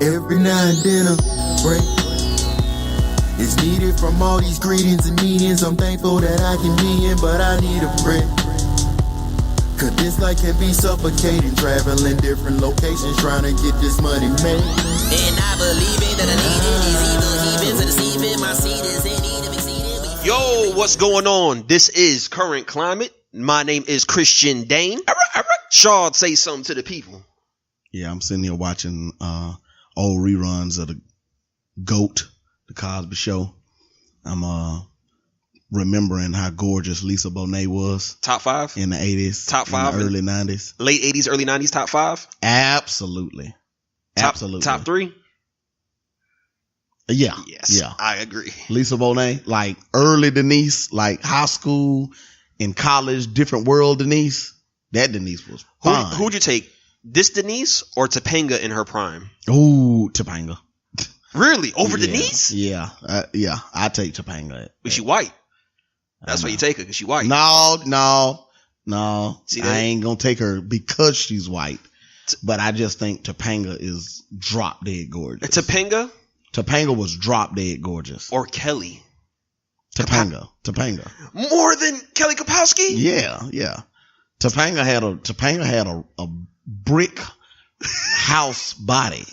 Every now and then a break is needed from all these greetings and meetings. I'm thankful that I can be in, but I need a break. Cause this life can be suffocating, traveling different locations, trying to get this money made. And I believe it that I need it. These evil heathens are deceiving. My seed is in need of exceeding. Yo, what's going on? This is Current Climate. My name is Christian Dane. Shaw, say something to the people. Yeah, I'm sitting here watching old reruns of the GOAT, the Cosby Show. I'm remembering how gorgeous Lisa Bonet was. Top five? In the 80s. Top five? In the early 90s. Late 80s, early 90s, top five? Absolutely. Absolutely. Top three? Yeah. Yes. Yeah. I agree. Lisa Bonet, like early Denise, like high school, in college, different world Denise. That Denise was fine. Who'd you take? This Denise or Topanga in her prime? Ooh, Topanga. Really? Over Denise? Yeah. I take Topanga. Was she white? That's why you take her, because she white. No. See, I ain't gonna take her because she's white. But I just think Topanga is drop dead gorgeous. Topanga? Topanga was drop dead gorgeous. Or Kelly? Topanga. More than Kelly Kapowski? Yeah. Topanga had a brick house body.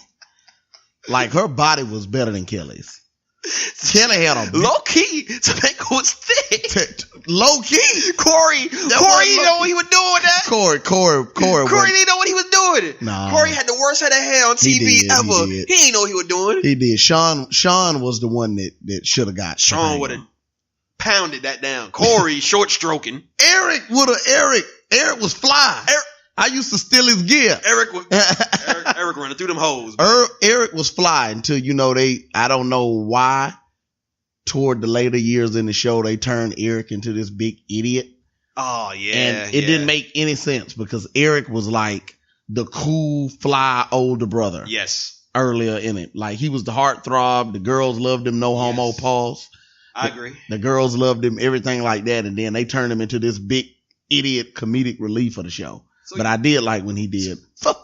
Like her body was better than Kelly's. Kelly had a low key. Topanga was thick. Low key. Corey didn't know what he was doing with that. Corey didn't know what he was doing. No. Corey had the worst head of hair on TV ever. He didn't know what he was doing. He did. Sean was the one that should have got. Sean would have pounded that down. Corey short stroking. Eric was fly. I used to steal his gear. Eric running through them hoes. Eric was fly until, I don't know why, toward the later years in the show, they turned Eric into this big idiot. Oh, yeah. And it didn't make any sense because Eric was like the cool, fly older brother. Yes. Earlier in it. Like he was the heartthrob. The girls loved him. No homo pause. I agree. The girls loved him. Everything like that. And then they turned him into this big idiot comedic relief of the show. So but I did like when he did Phoenix.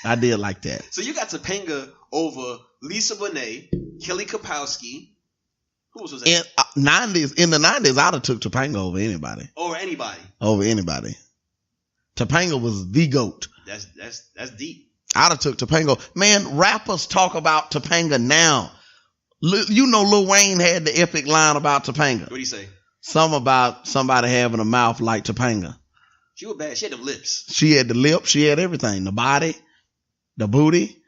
I did like that. So you got Topanga over Lisa Bonet, Kelly Kapowski. Who was that? In the 90s, I'd have took Topanga over anybody. Over anybody. Topanga was the GOAT. That's deep. I'd have took Topanga. Man, rappers talk about Topanga now. Lil Wayne had the epic line about Topanga. What do you say? Some about somebody having a mouth like Topanga. She was bad. She had them lips. She had the lips. She had everything. The body, the booty,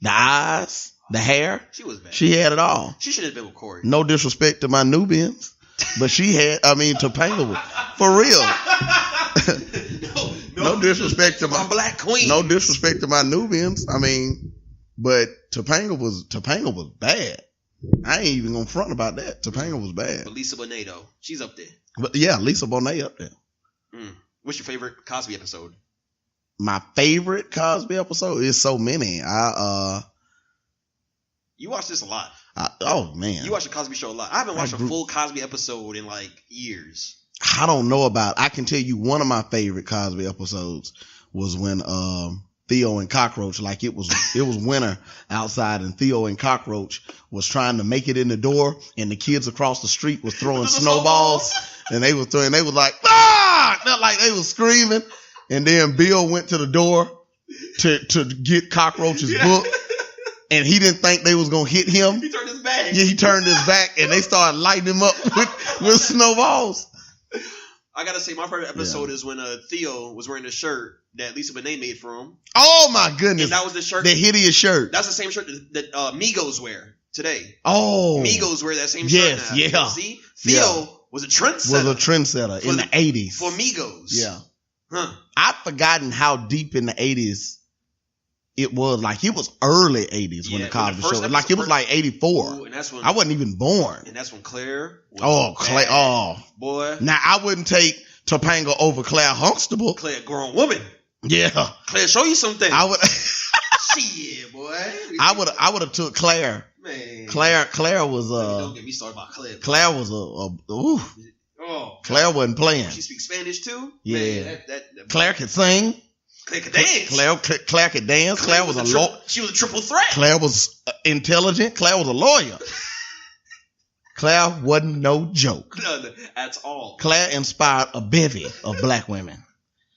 the eyes, the hair. She was bad. She had it all. She should have been with Corey. No disrespect to my Nubians, but Topanga was, for real. No disrespect to my black queen. No disrespect to my Nubians. But Topanga was bad. I ain't even gonna front about that. Topanga was bad. But Lisa Bonet though, she's up there. But yeah, Lisa Bonet up there. What's your favorite Cosby episode? My favorite Cosby episode is so many. You watch this a lot. Oh man, you watch the Cosby Show a lot. I haven't watched a full Cosby episode in like years. I don't know about. I can tell you one of my favorite Cosby episodes was when Theo and Cockroach, like it was winter outside, and Theo and Cockroach was trying to make it in the door, and the kids across the street was throwing snowballs, and they was like, ah! Like they was screaming, and then Bill went to the door to get Cockroach's book, and he didn't think they was gonna hit him. He turned his back. Yeah, he turned his back, and they started lighting him up with snowballs. I gotta say, my favorite episode is when Theo was wearing a shirt that Lisa Bonet made for him. Oh my goodness! And that was the shirt, the hideous shirt. That's the same shirt that Migos wear today. Oh, Migos wear that same shirt now. Yeah. See, Theo was a trendsetter. In the 80s for Migos. Yeah. Huh. I've forgotten how deep in the 80s it was. Like it was early 80s when the Cosby Show. Like it was like 84. Ooh, and that's when I wasn't even born. And that's when Claire was Claire. Oh boy. Now I wouldn't take Topanga over Claire Huxtable. Claire, grown woman. Yeah. Claire, show you something. I would. Shit, boy. I would have took Claire. Man. Claire was don't get me started about Claire. Claire was Claire wasn't playing. She speaks Spanish too. Yeah. Man, that Claire could sing. Claire could dance. Claire could dance. Claire was she was a triple threat. Claire was intelligent. Claire was a lawyer. Claire wasn't no joke. None at all. Claire inspired a bevy of black women.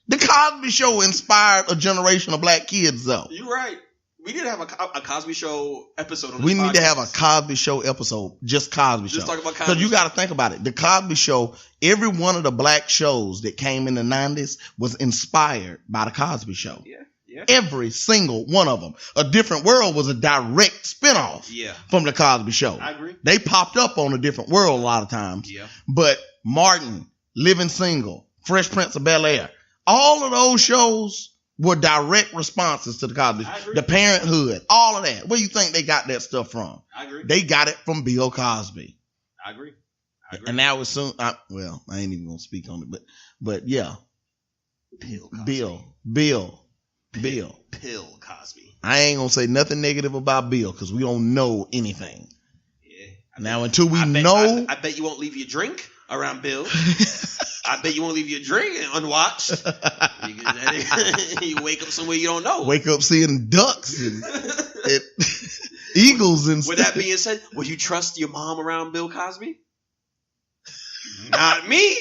The Cosby Show inspired a generation of black kids, though. You're right. We need to have a Cosby Show episode on this We need podcast. to have a Cosby Show episode, just Cosby Show. Just talk about Cosby. Because you got to think about it. The Cosby Show, every one of the black shows that came in the 90s was inspired by the Cosby Show. Yeah. Every single one of them. A Different World was a direct spinoff from the Cosby Show. I agree. They popped up on A Different World a lot of times. Yeah. But Martin, Living Single, Fresh Prince of Bel-Air, all of those shows were direct responses to the Cosby Show. The Parenthood, all of that. Where you think they got that stuff from? I agree. They got it from Bill Cosby. I agree. And now it's soon. I ain't even gonna speak on it, but yeah. Bill Cosby. I ain't gonna say nothing negative about Bill because we don't know anything. Yeah. Now until we know, I bet you won't leave your drink around Bill. I bet you won't leave your drink unwatched. You wake up somewhere you don't know. Wake up seeing ducks and eagles and With stuff. that being said, would you trust your mom around Bill Cosby? Not me.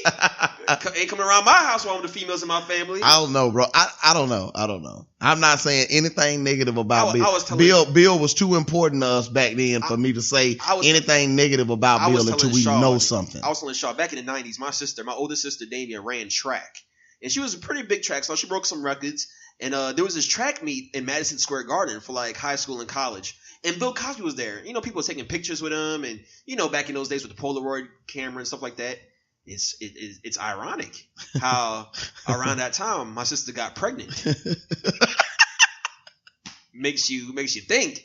Ain't coming around my house while I'm the females in my family. I don't know, bro. I don't know. I'm not saying anything negative about Bill. Bill was too important to us back then for me to say anything negative about Bill until we know something. I was telling Shaw, back in the 90s, my older sister, Damia, ran track. And she was a pretty big track star. She broke some records. And there was this track meet in Madison Square Garden for like high school and college. And Bill Cosby was there. You know, people were taking pictures with him. And, you know, back in those days with the Polaroid camera and stuff like that. It's ironic how around that time my sister got pregnant. makes you think.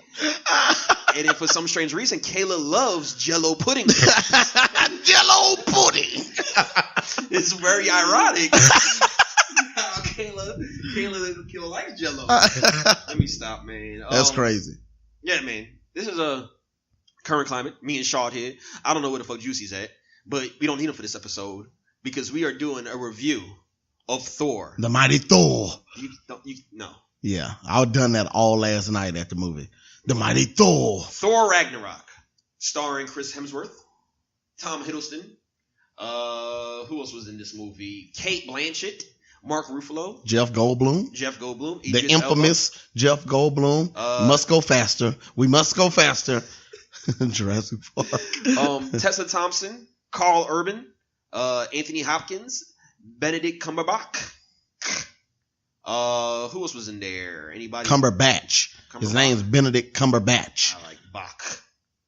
And then for some strange reason, Kayla loves Jell-O pudding. Jell-O pudding. It's very ironic. Kayla likes Jell-O. Let me stop, man. That's crazy. Yeah, man. This is a current climate. Me and Shaw here. I don't know where the fuck Juicy's at. But we don't need him for this episode because we are doing a review of Thor. The Mighty Thor. No. Yeah, I done that all last night at the movie. The Mighty Thor. Thor Ragnarok, starring Chris Hemsworth, Tom Hiddleston. Who else was in this movie? Kate Blanchett, Mark Ruffalo, Jeff Goldblum. Idris The infamous Elba. Jeff Goldblum. Must go faster. We must go faster. Jurassic Park. Tessa Thompson. Carl Urban, Anthony Hopkins, Benedict Cumberbatch. Who else was in there? Anybody? Cumberbatch. His name's Benedict Cumberbatch. I like Bach.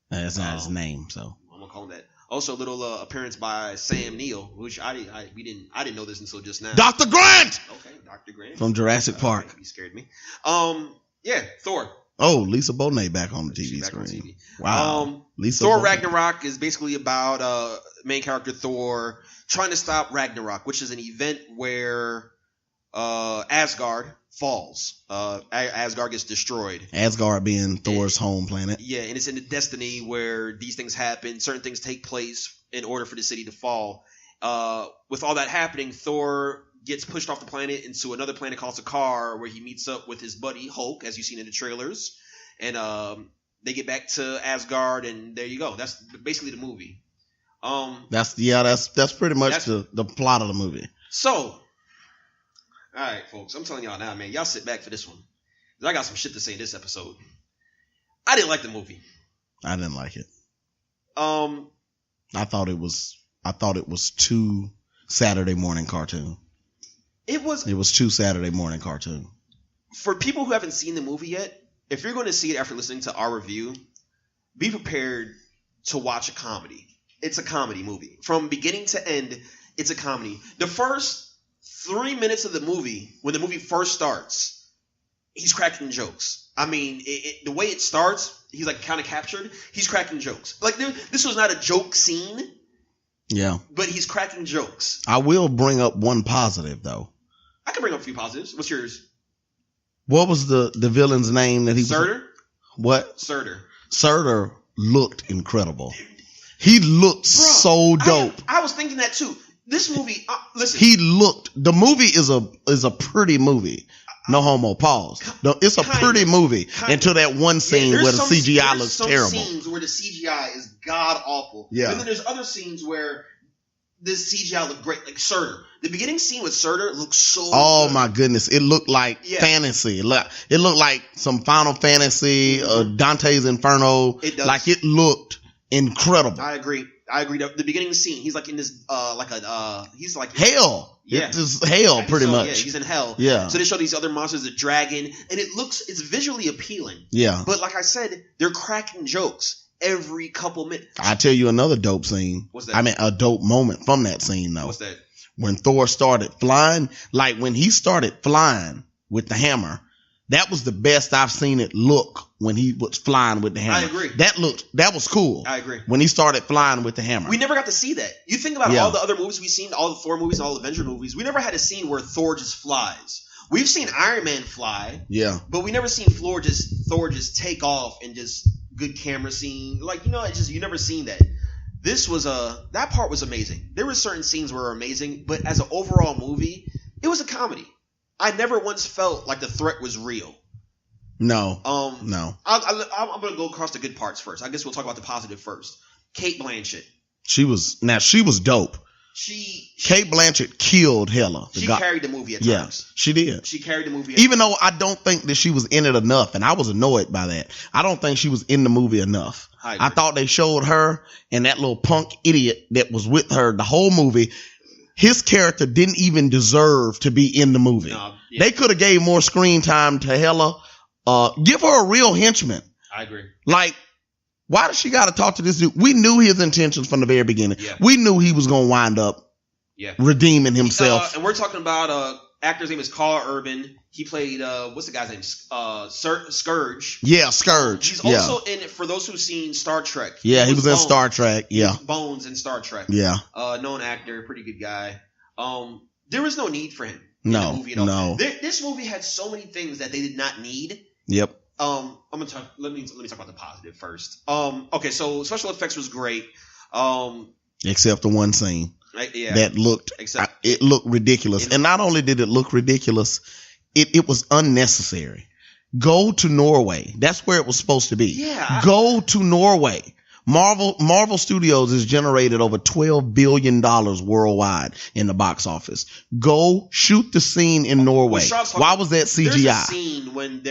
That's not his name, so I'm gonna call him that. Also, a little appearance by Sam Neill, which I didn't know this until just now. Dr. Grant. Okay, Dr. Grant from Jurassic Park. He scared me. Yeah, Thor. Oh, Lisa Bonet back on the TV screen. Wow. Thor Ragnarok is basically about main character Thor trying to stop Ragnarok, which is an event where Asgard falls. Asgard gets destroyed. Asgard being Thor's home planet. Yeah, and it's in the destiny where these things happen. Certain things take place in order for the city to fall. With all that happening, Thor gets pushed off the planet into another planet called Sakaar, where he meets up with his buddy Hulk, as you've seen in the trailers. And they get back to Asgard, and there you go. That's basically the movie. That's pretty much the plot of the movie. So, all right, folks, I'm telling y'all now, man, y'all sit back for this one. 'Cause I got some shit to say in this episode. I didn't like the movie. I didn't like it. I thought it was too Saturday morning cartoon. It was too Saturday morning cartoon. For people who haven't seen the movie yet, if you're going to see it after listening to our review, be prepared to watch a comedy. It's a comedy movie. From beginning to end, it's a comedy. The first 3 minutes of the movie, when the movie first starts, he's cracking jokes. I mean, the way it starts, he's like kind of captured. He's cracking jokes. Like, this was not a joke scene. Yeah. But he's cracking jokes. I will bring up one positive, though. I can bring up a few positives. What's yours? What was the villain's name that he Surtur? What? Surtur looked incredible. He looked so dope. I was thinking that too. This movie, listen. The movie is a pretty movie. No homo. Pause. No, it's a pretty movie until that one scene where the CGI looks terrible. There's some scenes where the CGI is god awful. Yeah. And then there's other scenes where the CGI looked great, like Surtur. The beginning scene with Surtur looks so good. My goodness. It looked like fantasy. It looked like some Final Fantasy, Dante's Inferno. It does. Like it looked incredible. I agree. The beginning scene, he's like in this, he's like hell. Yeah. It's just hell, pretty much. Yeah, he's in hell. Yeah. So they show these other monsters, a dragon, and it's visually appealing. Yeah. But like I said, they're cracking jokes every couple minutes. I tell you another dope scene. What's that? I mean, a dope moment from that scene, though. What's that? When Thor started flying, like when he started flying with the hammer, that was the best I've seen it look when he was flying with the hammer. I agree. That was cool. I agree. When he started flying with the hammer. We never got to see that. You think about all the other movies we've seen, all the Thor movies, all the Avenger movies, we never had a scene where Thor just flies. We've seen Iron Man fly. Yeah. But we never seen Thor just take off and just good camera scene. Like, you never seen that. This was that part was amazing. There were certain scenes where were amazing, but as an overall movie, it was a comedy. I never once felt like the threat was real. No. No. I'm going to go across the good parts first. I guess we'll talk about the positive first. Cate Blanchett. She was dope. Cate Blanchett killed Hela. She carried the movie at times. Yeah, she did. She carried the movie. Even though I don't think that she was in it enough, and I was annoyed by that. I don't think she was in the movie enough. I thought they showed her and that little punk idiot that was with her the whole movie. His character didn't even deserve to be in the movie. No, yeah. They could have gave more screen time to Hela. Give her a real henchman. I agree. Like, why does she got to talk to this dude? We knew his intentions from the very beginning. Yeah. We knew he was going to wind up redeeming himself. And we're talking about actor's name is Carl Urban. He played what's the guy's name? Scourge. Yeah, Scourge. He's also in it for those who've seen Star Trek. Yeah, he was in Star Trek. Yeah, Bones in Star Trek. Yeah, known actor, pretty good guy. There was no need for him. No, in the movie at all. No. This movie had so many things that they did not need. Yep. I'm gonna talk. Let me talk about the positive first. Okay, so special effects was great. Except the one scene. Yeah. That looked. It looked ridiculous, and not only did it look ridiculous, it was unnecessary. Go to Norway. That's where it was supposed to be. Yeah. Go to Norway. Marvel Studios has generated over $12 billion worldwide in the box office. Go shoot the scene in Norway. Why was that CGI? There's a scene when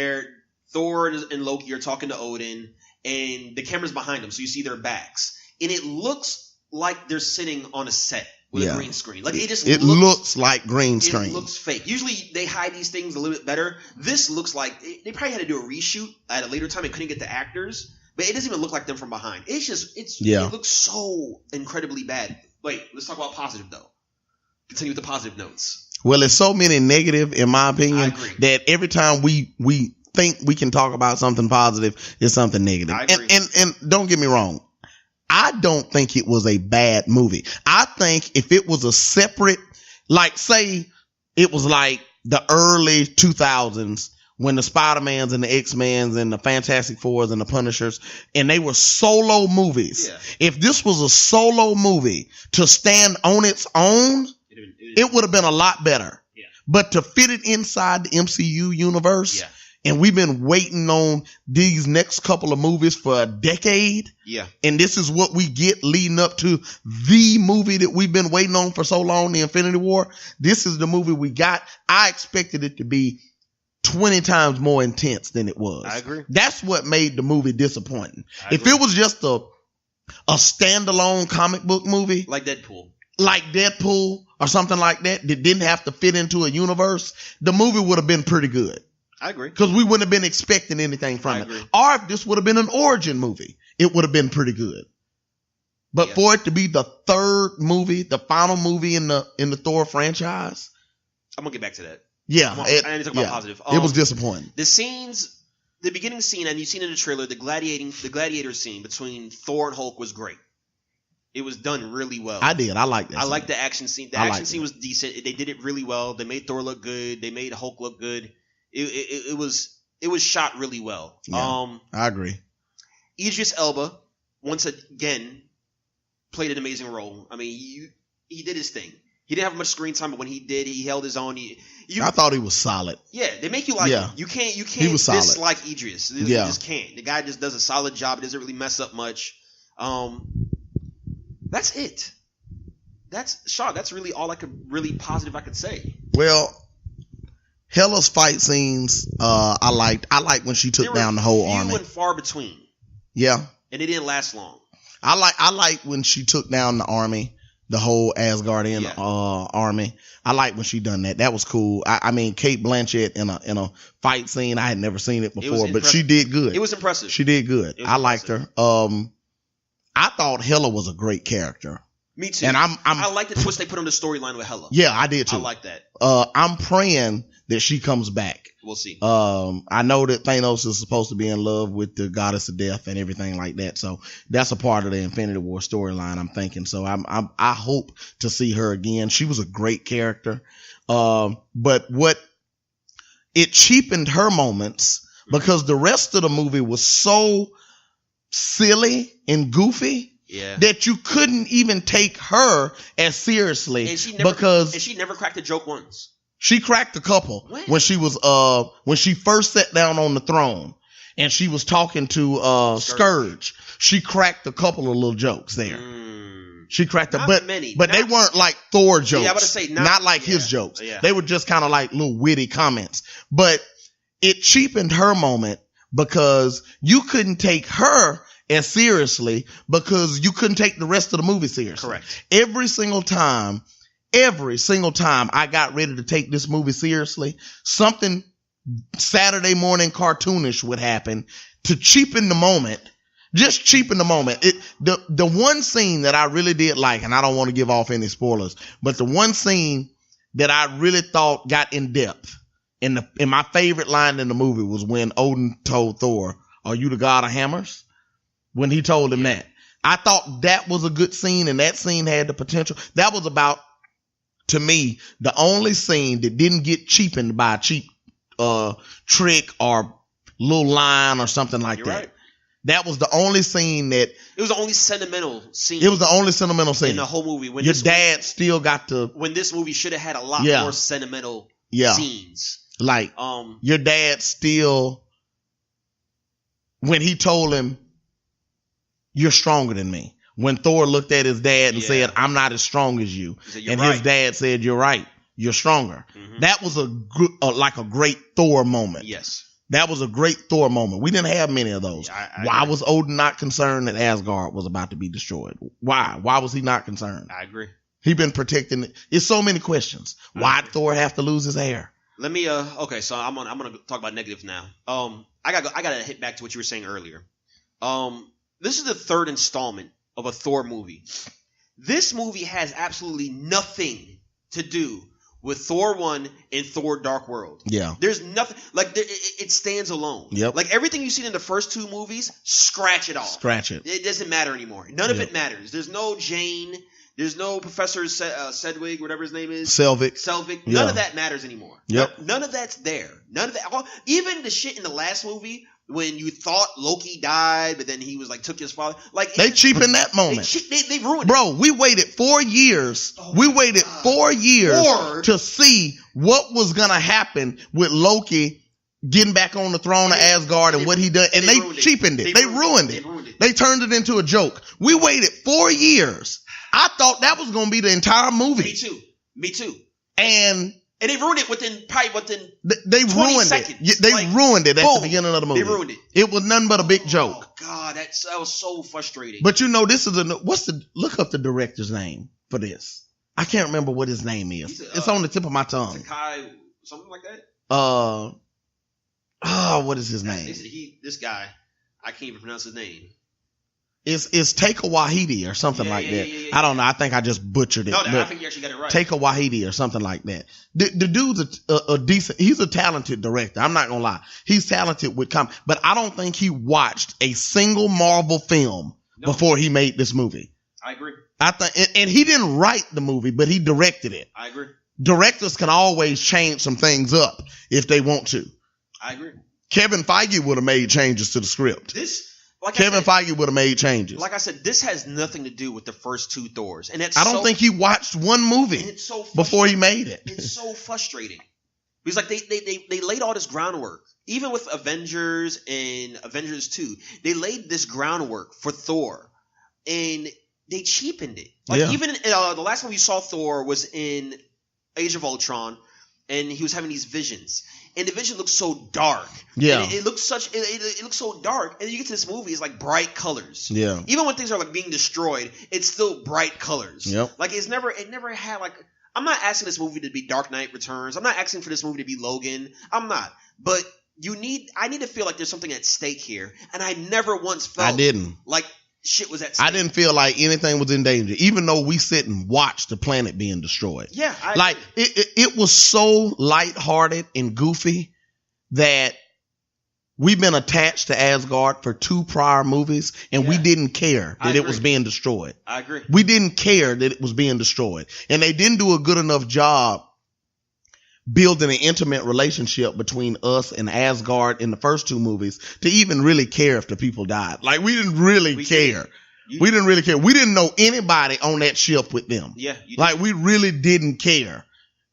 Thor and Loki are talking to Odin, and the camera's behind them, so you see their backs, and it looks like they're sitting on a set with a green screen. Like it looks like green screen. It looks fake. Usually they hide these things a little bit better. This looks like they probably had to do a reshoot at a later time and couldn't get the actors. But it doesn't even look like them from behind. It looks so incredibly bad. Wait, let's talk about positive though. Continue with the positive notes. Well, there's so many negative, in my opinion, that every time we think we can talk about something positive, it's something negative. I agree. And don't get me wrong. I don't think it was a bad movie. I think if it was a separate, like say it was like the early 2000s, when the Spider-Mans and the X-Mans and the Fantastic Fours and the Punishers, and they were solo movies. Yeah. If this was a solo movie to stand on its own, it would have been a lot better. Yeah. But to fit it inside the MCU universe, and we've been waiting on these next couple of movies for a decade. Yeah. And this is what we get leading up to the movie that we've been waiting on for so long, the Infinity War. This is the movie we got. I expected it to be 20 times more intense than it was. I agree. That's what made the movie disappointing. If it was just a standalone comic book movie, like Deadpool or something like that didn't have to fit into a universe, the movie would have been pretty good. I agree. Because we wouldn't have been expecting anything from it. Or if this would have been an origin movie, it would have been pretty good. But for it to be the third movie, the final movie in the Thor franchise, I'm gonna get back to that. Yeah, I need to talk about positive. It was disappointing. The beginning scene, and you've seen in the trailer, the gladiator scene between Thor and Hulk was great. It was done really well. I did. I liked that. I liked the action scene. The action scene was decent. They did it really well. They made Thor look good. They made Hulk look good. It was shot really well. Yeah, I agree. Idris Elba once again played an amazing role. I mean, he did his thing. He didn't have much screen time, but when he did, he held his own. I thought he was solid. Yeah, they make you like him. You can't dislike Idris. You just can't. The guy just does a solid job. He doesn't really mess up much. That's it. That's really all I could say. Well, Hela's fight scenes, I liked when she took down the whole army. Few and far between. Yeah. And it didn't last long. I like when she took down the army. The whole Asgardian army. I like when she done that. That was cool. I mean, Cate Blanchett in a fight scene. I had never seen it before, but she did good. It was impressive. She did good. I liked her. I thought Hela was a great character. Me too. And I like the twist they put on the storyline with Hela. Yeah, I did too. I like that. I'm praying that she comes back. We'll see. I know that Thanos is supposed to be in love with the goddess of death and everything like that. So that's a part of the Infinity War storyline, I'm thinking. So I hope to see her again. She was a great character. But it cheapened her moments because the rest of the movie was so silly and goofy. Yeah. That you couldn't even take her as seriously and she never cracked a joke once. She cracked a couple when she was when she first sat down on the throne and she was talking to Scourge. She cracked a couple of little jokes there. She cracked them, but they weren't like Thor jokes. Yeah, I was about to say not like his jokes. Yeah. They were just kind of like little witty comments. But it cheapened her moment because you couldn't take her as seriously because you couldn't take the rest of the movie seriously. Correct. Every single time I got ready to take this movie seriously, something Saturday morning cartoonish would happen to cheapen the moment. Just cheapen the moment. The one scene that I really did like, and I don't want to give off any spoilers, but the one scene that I really thought got in depth in my favorite line in the movie was when Odin told Thor, "Are you the god of hammers?" When he told him that. I thought that was a good scene, and that scene had the potential. That was about, to me, the only scene that didn't get cheapened by a cheap trick or little line or something like that. Right. That was the only scene that... It was the only sentimental scene. It was the only sentimental scene. In the whole movie. When your dad still got to... When this movie should have had a lot more sentimental scenes. Like, your dad still... When he told him, "You're stronger than me." When Thor looked at his dad and said, "I'm not as strong as you." And his dad said, "You're right. You're stronger." Mm-hmm. That was like a great Thor moment. Yes. That was a great Thor moment. We didn't have many of those. Why was Odin not concerned that Asgard was about to be destroyed? Why? Why was he not concerned? I agree. He been protecting it. It's so many questions. Why did Thor have to lose his hair? Let me okay, so I'm gonna talk about negatives now. I gotta hit back to what you were saying earlier. This is the third installment of a Thor movie. This movie has absolutely nothing to do with Thor 1 and Thor Dark World. Yeah. There's nothing, like, it stands alone. Yep. Like, everything you've seen in the first two movies, scratch it off. Scratch it. It doesn't matter anymore. None of it matters. There's no Jane. There's no Professor Sedwig, whatever his name is. Selvig. None of that matters anymore. Yep. None of that's there. None of that. Even the shit in the last movie, when you thought Loki died, but then he was like took his father. Like they cheapened that moment. They ruined it. Bro, we waited 4 years. Oh we waited 4 years to see what was gonna happen with Loki getting back on the throne of Asgard and what he done. And they cheapened it. They ruined it. They turned it into a joke. We waited 4 years. I thought that was gonna be the entire movie. Me too. And they ruined it within they 20 ruined seconds. it. They ruined it at the beginning of the movie. They ruined it. It was nothing but a big joke. Oh God, that was so frustrating. But this is look up the director's name for this. I can't remember what his name is. It's on the tip of my tongue. Takai, something like that. What is his name? This guy, I can't even pronounce his name. It's Taika Waititi or something like that. I don't know. I think I just butchered it. No, I think you actually got it right. Taika Waititi or something like that. The dude's a decent. He's a talented director. I'm not gonna lie. He's talented with but I don't think he watched a single Marvel film before he made this movie. I agree. I think, and he didn't write the movie, but he directed it. I agree. Directors can always change some things up if they want to. I agree. Kevin Feige would have made changes to the script. Kevin Feige would have made changes. Like I said, this has nothing to do with the first two Thors, and I don't think he watched one movie before he made it. It's so frustrating because like they laid all this groundwork, even with Avengers and Avengers 2, they laid this groundwork for Thor, and they cheapened it. Like even the last time we saw Thor was in Age of Ultron, and he was having these visions. And the vision looks so dark. Yeah. And it looks so dark. And then you get to this movie, it's like bright colors. Yeah. Even when things are like being destroyed, it's still bright colors. Yep. Like it never had like, I'm not asking this movie to be Dark Knight Returns. I'm not asking for this movie to be Logan. I'm not. But I need to feel like there's something at stake here. And I never once felt like shit was at stake. I didn't feel like anything was in danger, even though we sit and watch the planet being destroyed. Yeah. It was so lighthearted and goofy that we've been attached to Asgard for 2 prior movies, and we didn't care that it was being destroyed. I agree. We didn't care that it was being destroyed. And they didn't do a good enough job building an intimate relationship between us and Asgard in the first 2 movies to even really care if the people died. Like, we didn't really care. We didn't really care. We didn't know anybody on that ship with them. Yeah. Like, we really didn't care.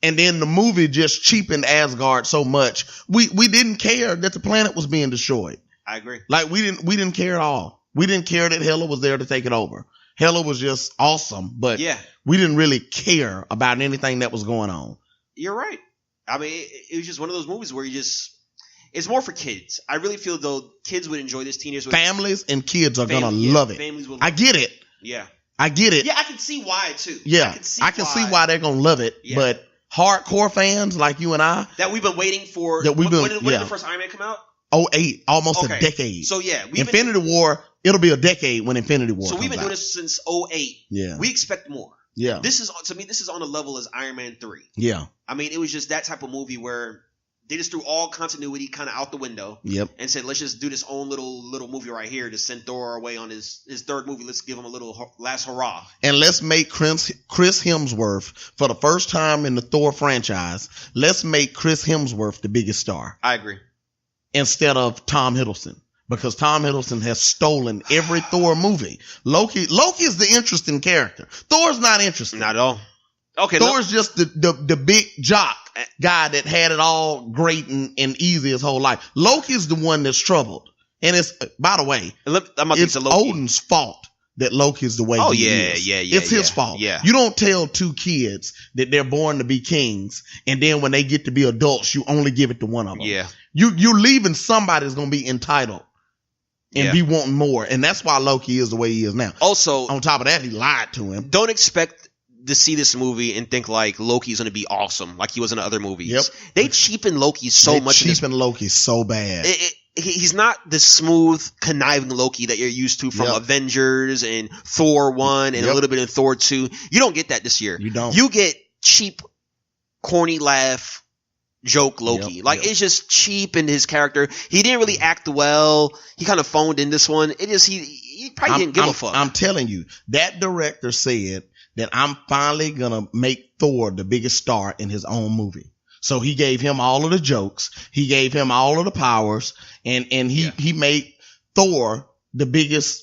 And then the movie just cheapened Asgard so much. We didn't care that the planet was being destroyed. I agree. Like, we didn't care at all. We didn't care that Hela was there to take it over. Hela was just awesome, but we didn't really care about anything that was going on. You're right. I mean, it was just one of those movies where it's more for kids. I really feel though kids would enjoy this. Teenagers would. Families and kids are going to love it. Families will. I get it. Yeah. I get it. Yeah, I can see why too. Yeah. I can see why they're going to love it. Yeah. But hardcore fans like you and I. That we've been waiting for. When did the first Iron Man come out? 2008. Almost a decade. So yeah. Infinity War, it'll be a decade when Infinity War So comes we've been out. doing this since 2008. Yeah. We expect more. Yeah. This is on the level as Iron Man 3. Yeah. I mean, it was just that type of movie where they just threw all continuity kind of out the window. Yep. And said, let's just do this own little movie right here to send Thor away on his third movie. Let's give him a little last hurrah. And let's make Chris Hemsworth, for the first time in the Thor franchise, let's make Chris Hemsworth the biggest star. I agree. Instead of Tom Hiddleston. Because Tom Hiddleston has stolen every Thor movie. Loki is the interesting character. Thor's not interesting. Not at all. Okay. Thor's just the big jock guy that had it all great and easy his whole life. Loki's the one that's troubled. And it's, by the way, it's Odin's fault that Loki's the way he is. It's his fault. Yeah. You don't tell 2 kids that they're born to be kings, and then when they get to be adults, you only give it to one of them. Yeah. You're leaving somebody that's going to be entitled. And be wanting more. And that's why Loki is the way he is now. Also, on top of that, he lied to him. Don't expect to see this movie and think like Loki's going to be awesome like he was in the other movies. Yep. They cheapen Loki so much. They cheapen Loki so bad. He's not the smooth, conniving Loki that you're used to from Avengers and Thor 1 and a little bit in Thor 2. You don't get that this year. You don't. You get cheap, corny laugh, joke Loki. It's just cheap in his character. He didn't really act well. He kind of phoned in this one. He probably didn't give a fuck. I'm telling you, that director said that I'm finally gonna make Thor the biggest star in his own movie. So he gave him all of the jokes. He gave him all of the powers, and he made Thor the biggest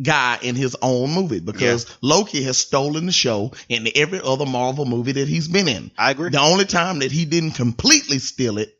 guy in his own movie because Loki has stolen the show in every other Marvel movie that he's been in. I agree. The only time that he didn't completely steal it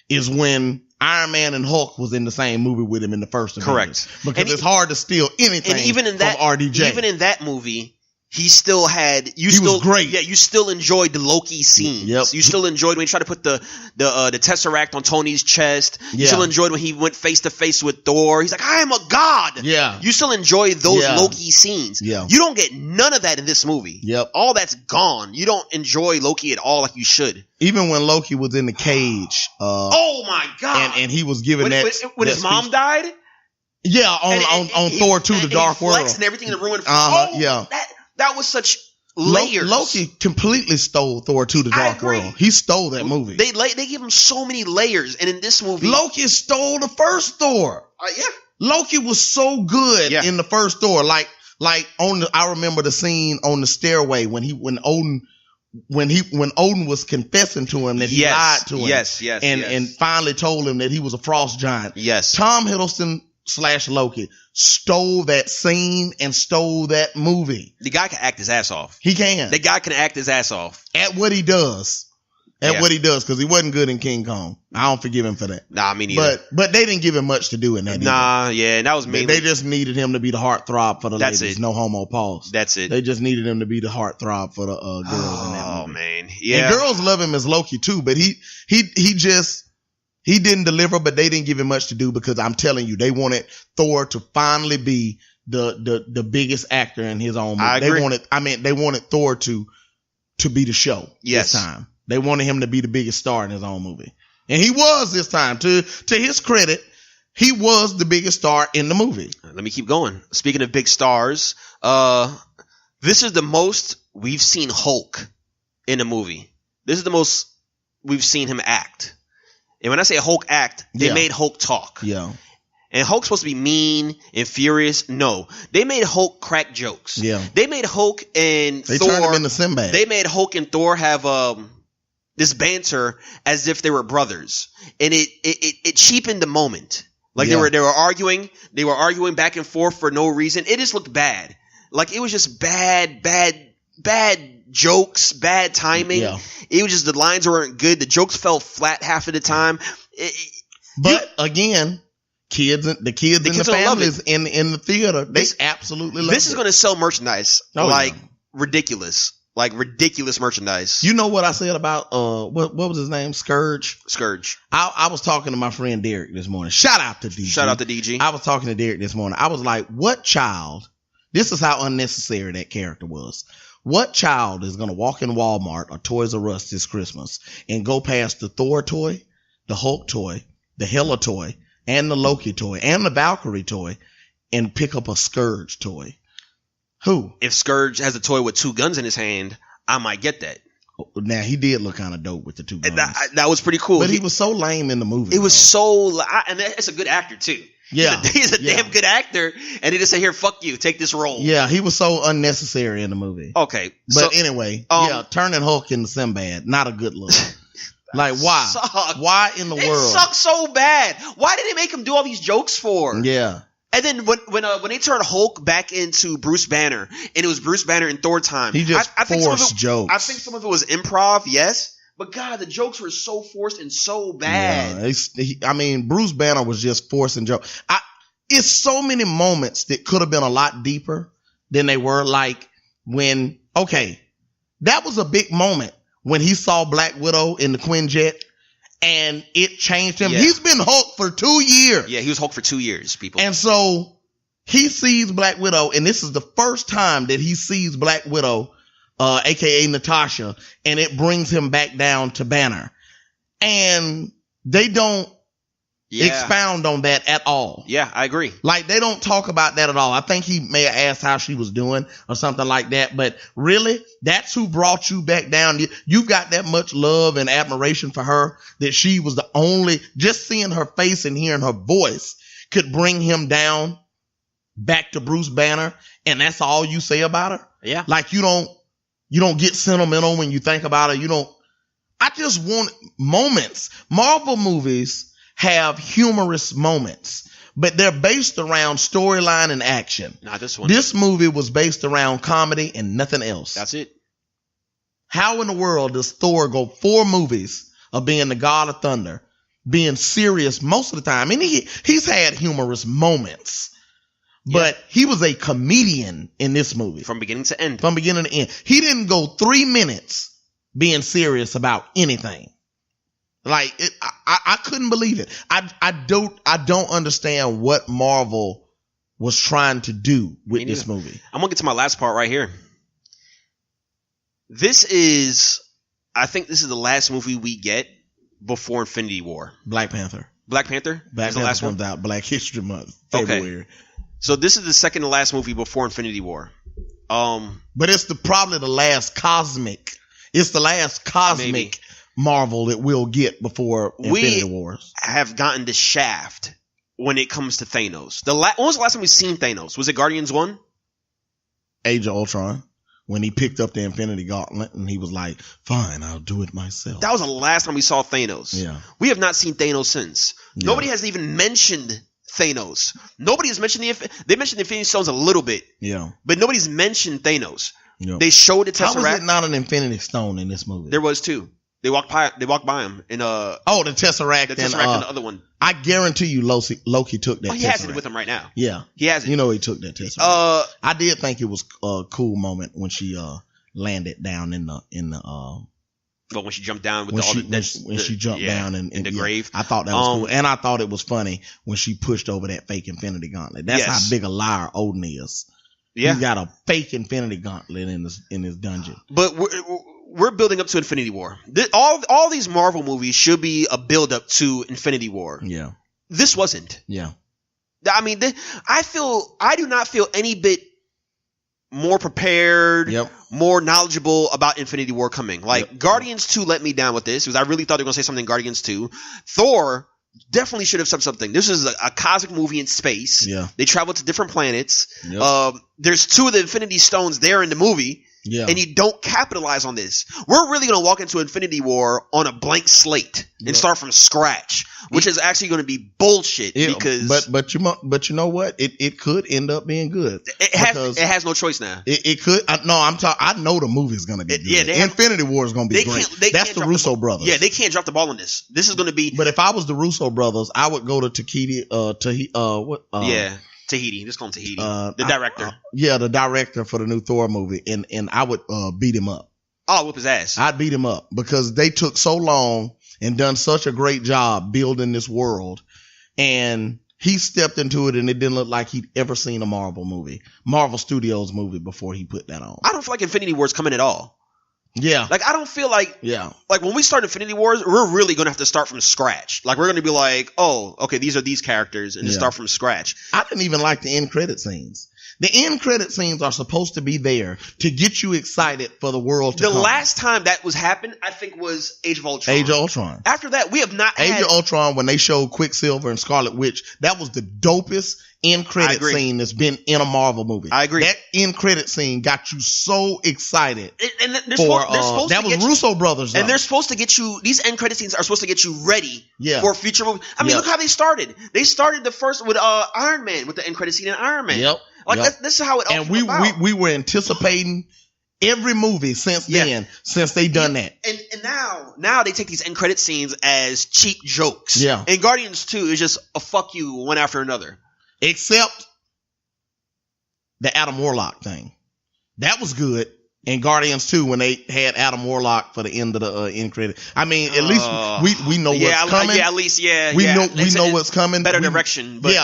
is when Iron Man and Hulk was in the same movie with him in the first Avengers. Correct. Because it's hard to steal anything from RDJ. Even in that movie, he still had was great. Yeah, you still enjoyed the Loki scenes. Yep. You still enjoyed when he tried to put the Tesseract on Tony's chest. You still enjoyed when he went face to face with Thor. He's like, I am a god. Yeah. You still enjoy those Loki scenes. Yeah. You don't get none of that in this movie. Yep. All that's gone. You don't enjoy Loki at all like you should. Even when Loki was in the cage. Oh my god. And he was given when his mom died? Yeah, on Thor 2, The Dark World. And everything in the ruin. That was such layers. Loki completely stole Thor 2, The Dark World. He stole that movie. They give him so many layers, and in this movie, Loki stole the first Thor. Loki was so good in the first Thor. Like I remember the scene on the stairway when Odin was confessing to him that he lied to him. Yes. And finally told him that he was a frost giant. Yes. Tom Hiddleston Loki stole that scene and stole that movie. The guy can act his ass off. He can. The guy can act his ass off. At what he does. What he does, because he wasn't good in King Kong. I don't forgive him for that. Nah, me neither. But they didn't give him much to do in that. Nah, yeah, and that was mainly. They just needed him to be the heartthrob for the That's ladies. it. No homo pause. That's it. They just needed him to be the heartthrob for the girls in that movie. Oh man, yeah. And girls love him as Loki too, but he didn't deliver. But they didn't give him much to do, because I'm telling you, they wanted Thor to finally be the biggest actor in his own movie. I agree. They wanted Thor to be the show Yes. this time. They wanted him to be the biggest star in his own movie. And he was this time. To his credit, he was the biggest star in the movie. Let me keep going. Speaking of big stars, this is the most we've seen Hulk in a movie. This is the most we've seen him act. And when I say Hulk act, they made Hulk talk. Yeah. And Hulk's supposed to be mean and furious. No. They made Hulk crack jokes. Yeah. They made Hulk and They Thor. turned him into Sinbad. They made Hulk and Thor have this banter as if they were brothers. And it cheapened the moment. Like they were arguing. They were arguing back and forth for no reason. It just looked bad. Like it was just bad jokes, bad timing. Yeah. It was just the lines weren't good. The jokes fell flat half of the time. Again, the kids in the families in the theater, they absolutely love it. This is going to sell merchandise ridiculous. Like ridiculous merchandise. You know what I said about what was his name? Scourge. I was talking to my friend Derek this morning. Shout out to DG. I was talking to Derek this morning. I was like, what child? This is how unnecessary that character was. What child is going to walk in Walmart or Toys R Us this Christmas and go past the Thor toy, the Hulk toy, the Hela toy, and the Loki toy, and the Valkyrie toy, and pick up a Scourge toy? Who? If Scourge has a toy with 2 guns in his hand, I might get that. Now, he did look kind of dope with the 2 guns. That was pretty cool. But he was so lame in the movie. It was so... And it's a good actor, too. Yeah. He's a damn good actor. And he just said, here, fuck you. Take this role. Yeah, he was so unnecessary in the movie. Okay. But anyway, turning Hulk into Sinbad, not a good look. Like, why? Sucked. Why in the world? It sucked so bad. Why did they make him do all these jokes for? Yeah. And then when they turned Hulk back into Bruce Banner, and it was Bruce Banner in Thor time, he just forced jokes. I think some of it was improv, yes, but God, the jokes were so forced and so bad. Yeah, Bruce Banner was just forcing jokes. It's so many moments that could have been a lot deeper than they were. Like that was a big moment when he saw Black Widow in the Quinjet. And it changed him. Yeah. He's been Hulk for 2 years. Yeah, he was Hulk for 2 years, people. And so he sees Black Widow, and this is the first time that he sees Black Widow, aka Natasha, and it brings him back down to Banner. And they don't expound on that at all. Yeah, I agree. Like, they don't talk about that at all. I think he may have asked how she was doing or something like that. But really, that's who brought you back down. You've got that much love and admiration for her that she was the only, just seeing her face and hearing her voice could bring him down back to Bruce Banner. And that's all you say about her. Yeah. Like, you don't get sentimental when you think about her. I just want moments. Marvel movies have humorous moments, but they're based around storyline and action. Not this one. This movie was based around comedy and nothing else. That's it. How in the world does Thor go 4 movies of being the God of Thunder, being serious most of the time? He's had humorous moments, but he was a comedian in this movie. From beginning to end. From beginning to end. He didn't go 3 minutes being serious about anything. Like, I couldn't believe it. I don't understand what Marvel was trying to do with this movie. I'm gonna get to my last part right here. I think this is the last movie we get before Infinity War. Black Panther. Black Panther the last one. Comes out Black History Month, February. Okay. So this is the second to last movie before Infinity War. But it's probably the last cosmic. It's the last cosmic. Maybe. Marvel that we'll get before Infinity Wars. Have gotten the shaft when it comes to Thanos. When was the last time we seen Thanos? Was it Guardians 1? Age of Ultron. When he picked up the Infinity Gauntlet and he was like, fine, I'll do it myself. That was the last time we saw Thanos. Yeah. We have not seen Thanos since. Yeah. Nobody has even mentioned Thanos. Nobody has mentioned they mentioned the Infinity Stones a little bit. Yeah. But nobody's mentioned Thanos. Yeah. They showed the Tesseract. How was it not an Infinity Stone in this movie? There was two. They walked by him in the Tesseract. The Tesseract and the other one. I guarantee you Loki took that. He Tesseract. has it with him right now. Yeah. He has it. You know he took that Tesseract. I did think it was a cool moment when she landed down in the but when she jumped down with when she jumped down in the grave. I thought that was cool. And I thought it was funny when she pushed over that fake Infinity Gauntlet. That's how big a liar Odin is. Yeah. He's got a fake Infinity Gauntlet in his dungeon. But we're building up to Infinity War. All these Marvel movies should be a build up to Infinity War. Yeah. This wasn't. Yeah. I mean, I do not feel any bit more prepared, more knowledgeable about Infinity War coming. Like, Guardians 2 let me down with this because I really thought they were going to say something in Guardians 2. Thor definitely should have said something. This is a cosmic movie in space. Yeah. They travel to different planets. Yep. There's 2 of the Infinity Stones there in the movie. Yeah. And you don't capitalize on this. We're really going to walk into Infinity War on a blank slate and start from scratch, which is actually going to be bullshit. Because but you know what? It could end up being good. It has no choice now. It could. I know the movie is going to be good. Infinity War is going to be great. That's the Russo brothers. Yeah, they can't drop the ball on this. This is going to be. But if I was the Russo brothers, I would go to Tahiti. Just call him Tahiti. The director. The director for the new Thor movie. And I would beat him up. Oh, whip his ass. I'd beat him up because they took so long and done such a great job building this world. And he stepped into it and it didn't look like he'd ever seen a Marvel Studios movie before he put that on. I don't feel like Infinity War's coming at all. Yeah. Like, I don't feel like... Yeah. Like, when we start Infinity Wars, we're really going to have to start from scratch. Like, we're going to be like, oh, okay, these are these characters, and just start from scratch. I didn't even like the end credit scenes. The end credit scenes are supposed to be there to get you excited for the world to come. The last time that was happened, I think, was Age of Ultron. Age of Ultron. After that, we have not Age of Ultron, when they showed Quicksilver and Scarlet Witch, that was the dopest end credit scene that's been in a Marvel movie. I agree. That end credit scene got you so excited. And they're supposed that to was Russo brothers. And they're supposed to get you, these end credit scenes are supposed to get you ready for future movies. I mean, look how they started. They started the first with Iron Man, with the end credit scene in Iron Man. Yep. Like, this is how it all came about. we were anticipating every movie since then, since they done that. And now they take these end credit scenes as cheap jokes. Yeah. And Guardians 2 is just a fuck you one after another. Except the Adam Warlock thing. That was good. In Guardians 2, when they had Adam Warlock for the end of the end credit. I mean, at least we know what's coming. Yeah, at least, we know what's coming. Better direction. But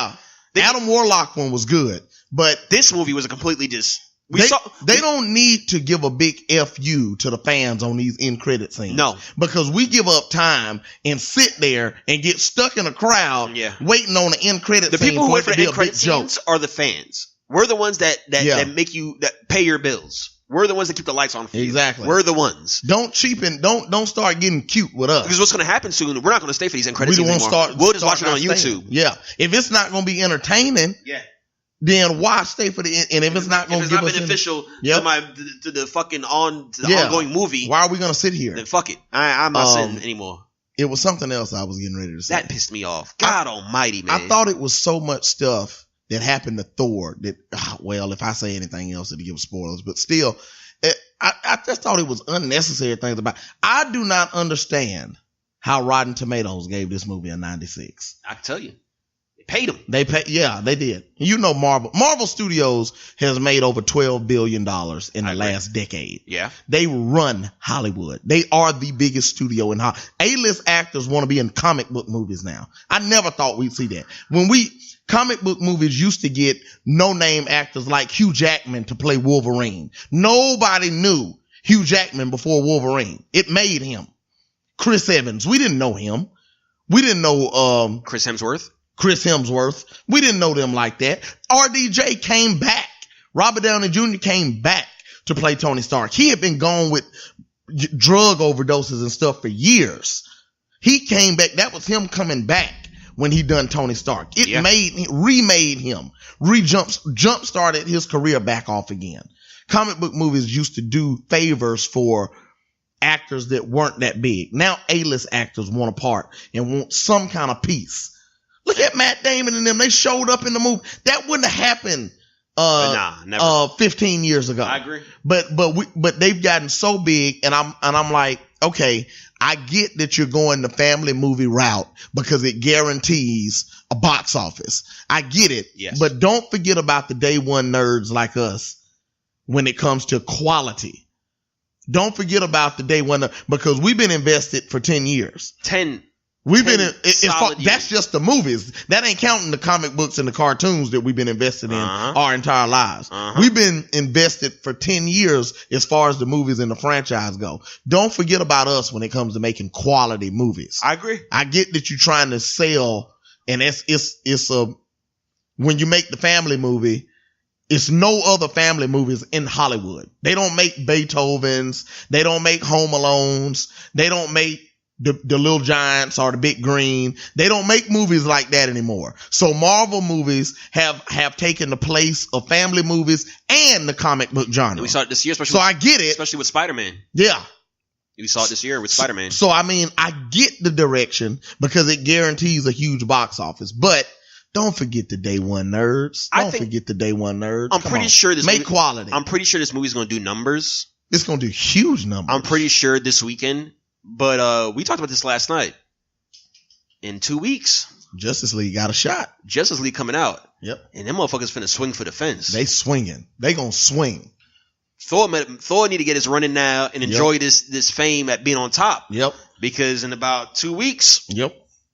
Adam Warlock one was good. But this movie was a completely just... They don't need to give a big FU to the fans on these end credit scenes. No. Because we give up time and sit there and get stuck in a crowd waiting on the end credit scene. The people who wait for the end credit joke. scenes are the fans. We're the ones that make you, that pay your bills. We're the ones that keep the lights on for you. Exactly. We're the ones. Don't cheapen. Don't start getting cute with us. Because what's going to happen soon, we're not going to stay for these end credit scenes anymore. We'll just watch it on YouTube. Yeah. If it's not going to be entertaining, then why stay for the end? And if it's not going to give us beneficial to the fucking ongoing movie, why are we going to sit here? Then fuck it. I'm not sitting anymore. It was something else I was getting ready to say. That pissed me off. God almighty, man. I thought it was so much stuff that happened to Thor that, well, if I say anything else, it'll give spoilers. But still, I just thought it was unnecessary things about it. I do not understand how Rotten Tomatoes gave this movie a 96. I can tell you. Paid them. They did. You know, Marvel Studios has made over $12 billion in the last decade. Yeah. They run Hollywood. They are the biggest studio in Hollywood. A-list actors want to be in comic book movies now. I never thought we'd see that. Comic book movies used to get no-name actors like Hugh Jackman to play Wolverine. Nobody knew Hugh Jackman before Wolverine. It made him. Chris Evans. We didn't know him. We didn't know Chris Hemsworth. We didn't know them like that. RDJ came back. Robert Downey Jr. came back to play Tony Stark. He had been gone with drug overdoses and stuff for years. He came back. That was him coming back when he done Tony Stark. It remade him, jump started his career back off again. Comic book movies used to do favors for actors that weren't that big. Now A-list actors want a part and want some kind of piece. Look at Matt Damon and them. They showed up in the movie. That wouldn't have happened. Never. 15 years ago. I agree. But they've gotten so big, and I'm like, okay, I get that you're going the family movie route because it guarantees a box office. I get it. Yes. But don't forget about the day one nerds like us when it comes to quality. Don't forget about the day one, because we've been invested for 10 years. 10. We've been solid that's just the movies. That ain't counting the comic books and the cartoons that we've been invested in our entire lives. We've been invested for 10 years as far as the movies and the franchise go. Don't forget about us when it comes to making quality movies. I agree. I get that you're trying to sell, and it's when you make the family movie, it's no other family movies in Hollywood. They don't make Beethovens. They don't make Home Alones. They don't make the Little Giants or the Big Green. They don't make movies like that anymore. So Marvel movies have taken the place of family movies and the comic book genre. We saw it this year, especially. So I get it. Especially with Spider-Man. Yeah. We saw it this year with Spider-Man. So I mean, I get the direction because it guarantees a huge box office. But don't forget the day one nerds. Don't forget the day one nerds. I'm pretty sure this make quality. I'm pretty sure this movie's going to do numbers. It's going to do huge numbers. I'm pretty sure this weekend. But we talked about this last night. In 2 weeks, Justice League got a shot. Justice League coming out. Yep. And them motherfuckers finna swing for the fence. They swinging. They gonna swing. Thor need to get his running now and enjoy this fame at being on top. Yep. Because in about 2 weeks,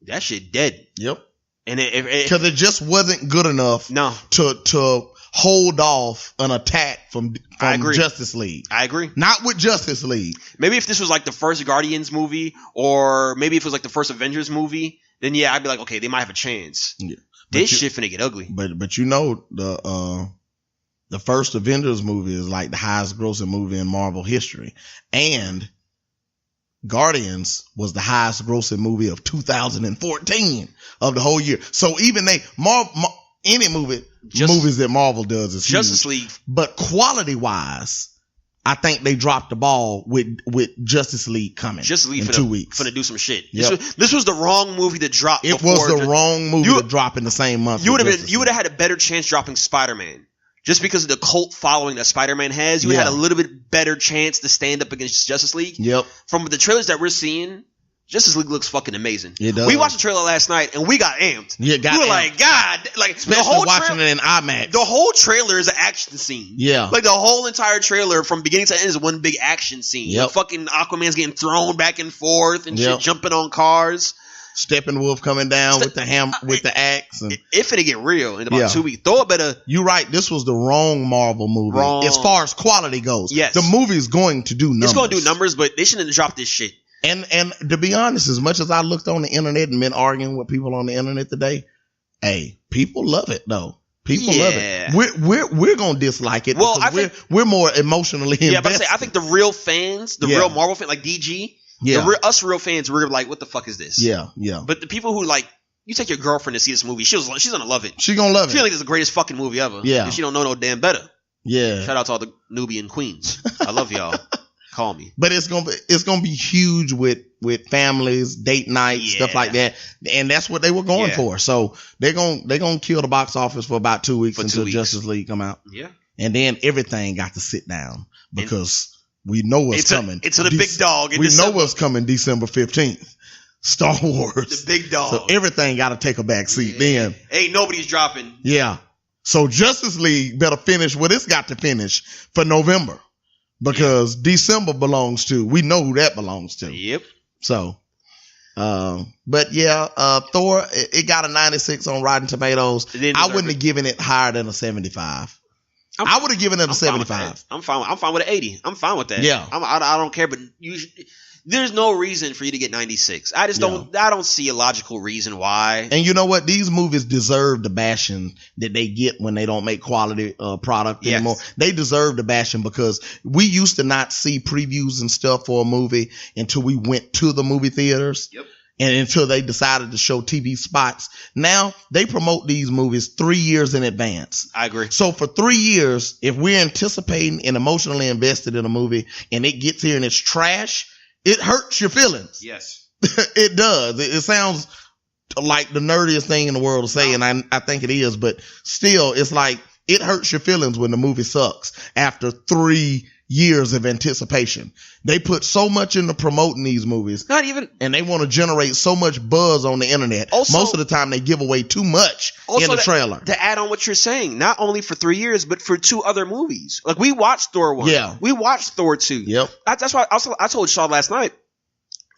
that shit dead. Yep. And because it just wasn't good enough. No. To hold off an attack from Justice League. I agree. Not with Justice League. Maybe if this was like the first Guardians movie, or maybe if it was like the first Avengers movie, then yeah, I'd be like, okay, they might have a chance. Yeah. This shit finna get ugly. But you know, the first Avengers movie is like the highest grossing movie in Marvel history. And Guardians was the highest grossing movie of 2014 of the whole year. So even any movies that Marvel does is Justice huge. League. But quality wise, I think they dropped the ball with Justice League coming. Justice League in 2 weeks. Finna do some shit. Yep. This was the wrong movie to drop. It was the wrong movie to drop in the same month. You would have had a better chance dropping Spider-Man. Just because of the cult following that Spider-Man has, you would have had a little bit better chance to stand up against Justice League. Yep. From the trailers that we're seeing, Justice League looks fucking amazing. It does. We watched the trailer last night and we got amped. Yeah, we were like, God, like especially watching it in IMAX. The whole trailer is an action scene. Yeah. Like the whole entire trailer from beginning to end is one big action scene. Yep. Like fucking Aquaman's getting thrown back and forth and shit, jumping on cars. Steppenwolf coming down with the axe. And it finna get real in about 2 weeks. Thor better. You're right. This was the wrong Marvel movie as far as quality goes. Yes. The movie's going to do numbers. It's going to do numbers, but they shouldn't have dropped this shit. And to be honest, as much as I looked on the internet and been arguing with people on the internet today, hey, people love it though. People love it. We're gonna dislike it. Well, we're more emotionally invested. Yeah, but I think the real fans, real Marvel fans, like DG, us real fans, we're like, what the fuck is this? Yeah, yeah. But the people who like, you take your girlfriend to see this movie, she's gonna love it. She's gonna love it. She like it's the greatest fucking movie ever. Yeah. And she don't know no damn better. Yeah. Shout out to all the Nubian queens. I love y'all. Call me. But it's gonna be huge with families, date nights, stuff like that, and that's what they were going for. So they're gonna kill the box office for about 2 weeks until Justice League come out. Yeah, and then everything got to sit down because we know what's coming. It's the big dog. We know what's coming December 15th. Star Wars, the big dog. So everything got to take a back seat. Then ain't nobody's dropping. Yeah. So Justice League better finish what it's got to finish for November. Because December belongs to, we know who that belongs to. Yep. So, but yeah, Thor, it got a 96 on Rotten Tomatoes. I wouldn't have given it higher than a 75. I would have given it a 75. I'm fine with an 80. I'm fine with that. Yeah. I don't care, but there's no reason for you to get 96. I just don't see a logical reason why. And you know what? These movies deserve the bashing that they get when they don't make quality product anymore. They deserve the bashing because we used to not see previews and stuff for a movie until we went to the movie theaters. Yep. And until they decided to show TV spots. Now they promote these movies 3 years in advance. I agree. So for 3 years, if we're anticipating and emotionally invested in a movie and it gets here and it's trash, it hurts your feelings. Yes. It does. It sounds like the nerdiest thing in the world to say, and I think it is, but still, it's like it hurts your feelings when the movie sucks after 3 years of anticipation. They put so much into promoting these movies, and they want to generate so much buzz on the internet. Also, most of the time, they give away too much in the trailer. To add on what you're saying, not only for 3 years, but for 2 other movies. Like, we watched Thor 1. Yeah. We watched Thor 2. Yep. That's why I told Shaw last night,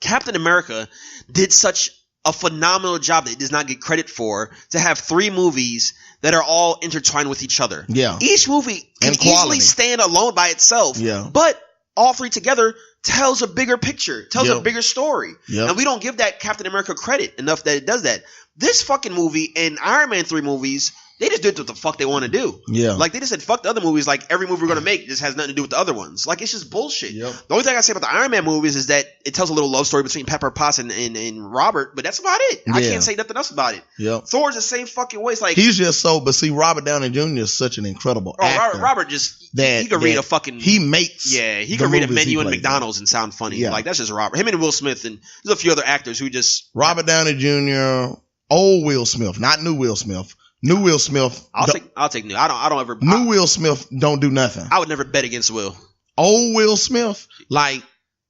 Captain America did such a phenomenal job that it does not get credit for, to have 3 movies that are all intertwined with each other. Yeah. Each movie can easily stand alone by itself. Yeah. But all 3 together tells a bigger picture, tells a Yep. bigger story. Yep. And we don't give that Captain America credit enough that it does that. This fucking movie and Iron Man 3 movies, they just did what the fuck they want to do. Yeah. Like, they just said, fuck the other movies. Like, every movie we're going to make just has nothing to do with the other ones. Like, it's just bullshit. Yep. The only thing I say about the Iron Man movies is that it tells a little love story between Pepper Potts and Robert, but that's about it. I Yeah. can't say nothing else about it. Yep. Thor's the same fucking way. It's like, He's just so, but see, Robert Downey Jr. is such an incredible actor. Robert just, that he could read a fucking... He makes. Yeah, he the can read a movies menu he in plays McDonald's and sound funny. Yeah. Like, that's just Robert. Him and Will Smith, and there's a few other actors who just... Robert Downey Jr., old Will Smith, not new Will Smith. New Will Smith. I'll take new. I don't ever... New Will Smith don't do nothing. I would never bet against Will. Old Will Smith, like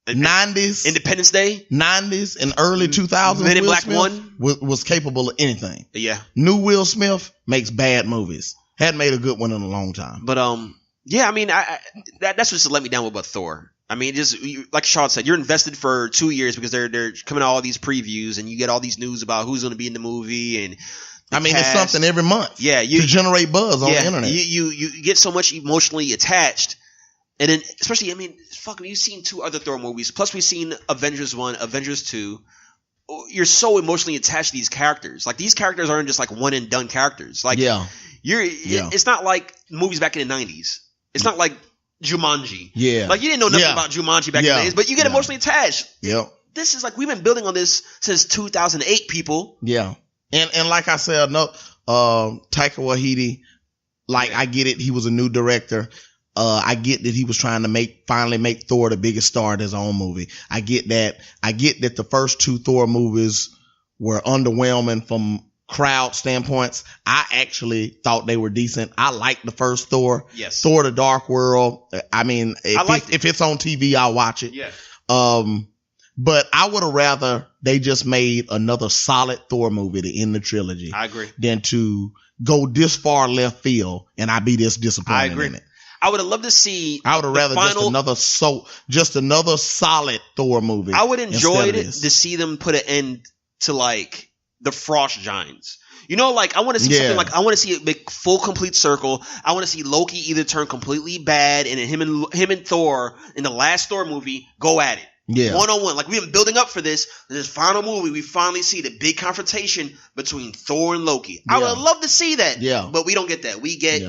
90s. Independence Day? 90s and early 2000s. Men in Will Black Smith 1? was capable of anything. Yeah. New Will Smith makes bad movies. Hadn't made a good one in a long time. But, yeah, I mean, that's what just let me down with about Thor. I mean, like Sean said, you're invested for 2 years because they're coming out all these previews and you get all these news about who's going to be in the movie and I mean, it's something every month. Yeah, to generate buzz on the internet. You get so much emotionally attached, and then especially, I mean, fucking, you've seen 2 other Thor movies. Plus, we've seen Avengers 1, Avengers 2. You're so emotionally attached to these characters. Like, these characters aren't just like one and done characters. Like, it's not like movies back in the 90s. It's not like Jumanji. Yeah, like you didn't know nothing about Jumanji back in the days, but you get emotionally attached. Yep. This is like we've been building on this since 2008, people. Yeah. And like I said, no, Taika Waititi, like I get it. He was a new director. I get that he was trying to finally make Thor the biggest star in his own movie. I get that. I get that the first 2 Thor movies were underwhelming from crowd standpoints. I actually thought they were decent. I liked the first Thor. Yes. Thor: The Dark World. I mean, if it's on TV, I'll watch it. Yeah. But I would have rather they just made another solid Thor movie to end the trilogy. I agree. Than to go this far left field and I be this disappointed in it. I would have loved to see. I would have rather just another solid Thor movie. I would enjoy it to see them put an end to like the Frost Giants. You know, like I want to see something like I want to see it make full complete circle. I want to see Loki either turn completely bad and then him and Thor in the last Thor movie go at it. Yeah. 1-on-1. Like we've been building up for this. In this final movie, we finally see the big confrontation between Thor and Loki. I would love to see that. Yeah. But we don't get that. We get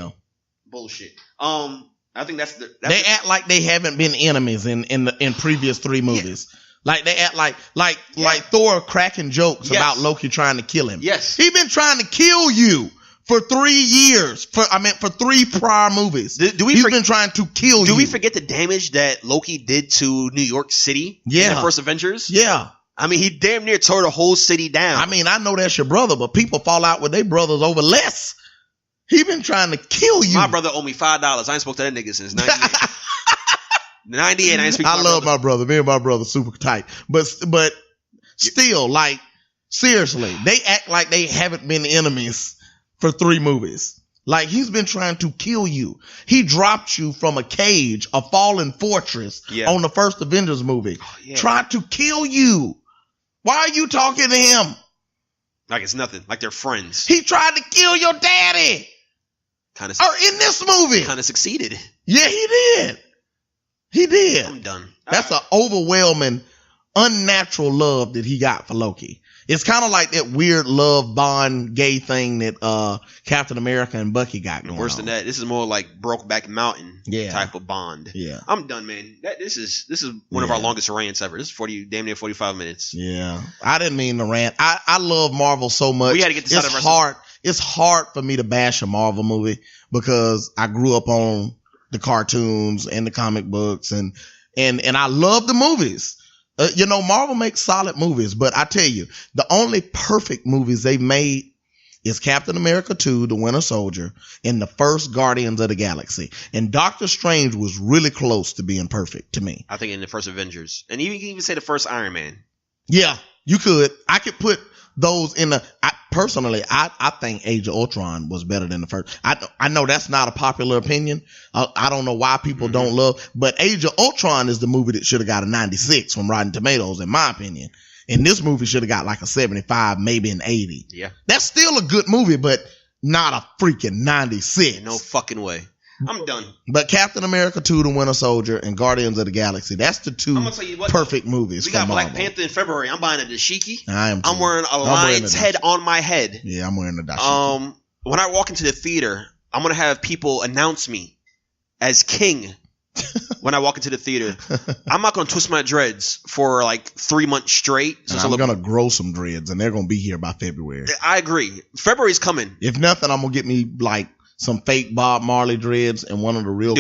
bullshit. I think that's they act like they haven't been enemies in previous 3 movies. Yeah. Like they act like Thor cracking jokes about Loki trying to kill him. Yes. He been trying to kill you for 3 years. For 3 prior movies. He's been trying to kill you. Do we forget the damage that Loki did to New York City in the first Avengers? Yeah. I mean, he damn near tore the whole city down. I mean, I know that's your brother, but people fall out with their brothers over less. He been trying to kill you. My brother owed me $5. I ain't spoke to that nigga since 98. 98, I ain't speak to I love my brother. Me and my brother super tight. But still, like, seriously, they act like they haven't been enemies for 3 movies. Like, he's been trying to kill you. He dropped you from a cage, a fallen fortress on the first Avengers movie. Tried to kill you. Why are you talking to him? Like it's nothing. Like they're friends. He tried to kill your daddy. Or in this movie. Kind of succeeded. Yeah, he did. He did. I'm done. That's an overwhelming, unnatural love that he got for Loki. It's kind of like that weird love bond gay thing that Captain America and Bucky got going Worse on. than that, this is more like Brokeback Mountain type of bond. Yeah. I'm done, man. This is one of our longest rants ever. This is damn near 45 minutes. Yeah. I didn't mean to rant. I love Marvel so much. We had to get this out of our hard. It's hard for me to bash a Marvel movie because I grew up on the cartoons and the comic books and I love the movies. Marvel makes solid movies, but I tell you, the only perfect movies they've made is Captain America 2, The Winter Soldier, and the first Guardians of the Galaxy. And Doctor Strange was really close to being perfect to me. I think in the first Avengers. And you can even say the first Iron Man. Yeah, you could. I could put those in the... Personally, I think Age of Ultron was better than the first. I know that's not a popular opinion. I don't know why people don't love, but Age of Ultron is the movie that should have got a 96 from Rotten Tomatoes, in my opinion. And this movie should have got like a 75, maybe an 80. Yeah. That's still a good movie, but not a freaking 96. No fucking way. I'm done. But Captain America 2, The Winter Soldier, and Guardians of the Galaxy, that's the two perfect movies. We got Marvel. Black Panther in February. I'm buying a dashiki. I am too. I'm wearing a lion's head on my head. Yeah, I'm wearing the dashiki. When I walk into the theater, I'm going to have people announce me as king when I walk into the theater. I'm not going to twist my dreads for like 3 months straight. So I'm going to grow some dreads, and they're going to be here by February. I agree. February's coming. If nothing, I'm going to get me like some fake Bob Marley dreads and one of the real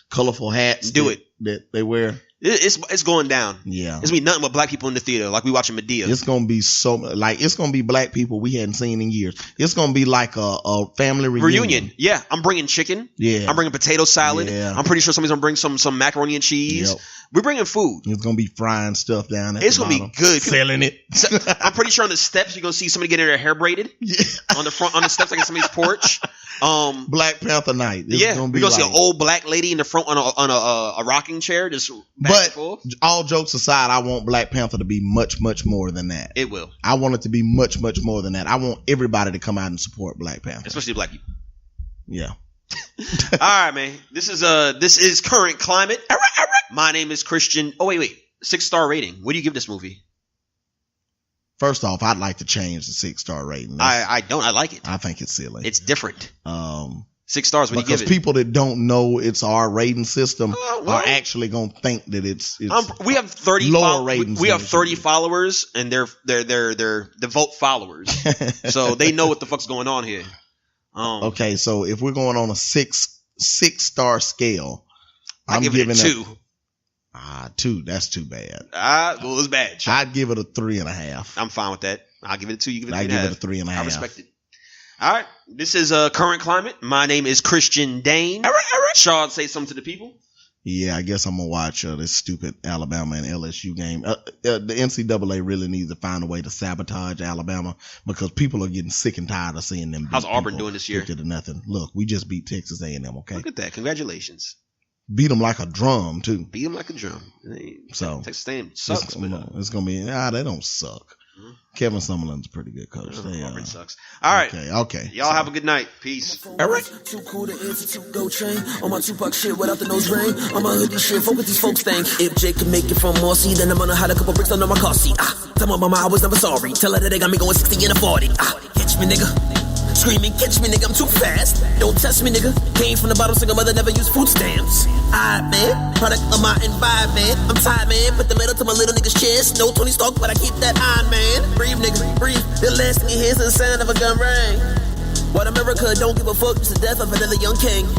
colorful hats that they wear. It's going down. Yeah. It's going to be nothing but black people in the theater like we watching Medea. It's going to be it's going to be black people we hadn't seen in years. It's going to be like a family reunion. Yeah. I'm bringing chicken. Yeah. I'm bringing potato salad. Yeah. I'm pretty sure somebody's going to bring some macaroni and cheese. Yep. We're bringing food. It's going to be frying stuff down at It's the going to be good. Selling it. I'm pretty sure on the steps you're going to see somebody getting their hair braided. Yeah. On the steps like in somebody's porch. Black Panther night. We're going to see an old black lady in the front on a rocking chair just back and forth. All jokes aside, I want Black Panther to be much, much more than that. It will. I want it to be much, much more than that. I want everybody to come out and support Black Panther. Especially black people. Yeah. All right, man. This is Current Climate. My name is Christian. Oh, wait. 6-star rating. What do you give this movie? First off, I'd like to change the 6-star rating. I don't. I like it. I think it's silly. It's different. 6 stars. What do you give it? Because people that don't know it's our rating system are actually going to think that it's we have 30 lower ratings. We have 30 followers, and they're the vote followers, so they know what the fuck's going on here. Okay, so if we're going on a 6-star scale, I'm giving it 2. 2. That's too bad. Well, it's bad. Sure. I'd give it a 3.5. I'm fine with that. I'll give it a 2. You give it 3.5. I give it a 3.5. I respect it. All right. This is Current Climate. My name is Christian Dane. Sean, say something to the people. Yeah, I guess I'm going to watch this stupid Alabama and LSU game. The NCAA really needs to find a way to sabotage Alabama because people are getting sick and tired of seeing them. How's Auburn doing this year? 50-0. Look, we just beat Texas A&M, okay? Look at that. Congratulations. Beat them like a drum, too. Beat them like a drum. So Texas A&M sucks. It's going to be, they don't suck. Mm-hmm. Kevin Summerlin's a pretty good coach. Auburn sucks. All right. Okay. Y'all have a good night. Peace. All right. Too cool to answer to go train. On my Tupac shit without the nose ring. On my hoodie shit, fuck what these folks think. If Jake can make it from Marcy, then I'm gonna hide a couple bricks under my car seat. Tell my mama I was never sorry. Tell her that they got me going 60 and a 40. Catch me, nigga. Screaming, catch me, nigga, I'm too fast. Don't test me, nigga. Came from the bottom, single mother never used food stamps. Alright, man. Product of my environment. I'm tired, man. Put the metal to my little nigga's chest. No Tony Stark, but I keep that Iron Man. Breathe, nigga, breathe. The last thing you hear is the sound of a gun ring. White America don't give a fuck. It's the death of another young king.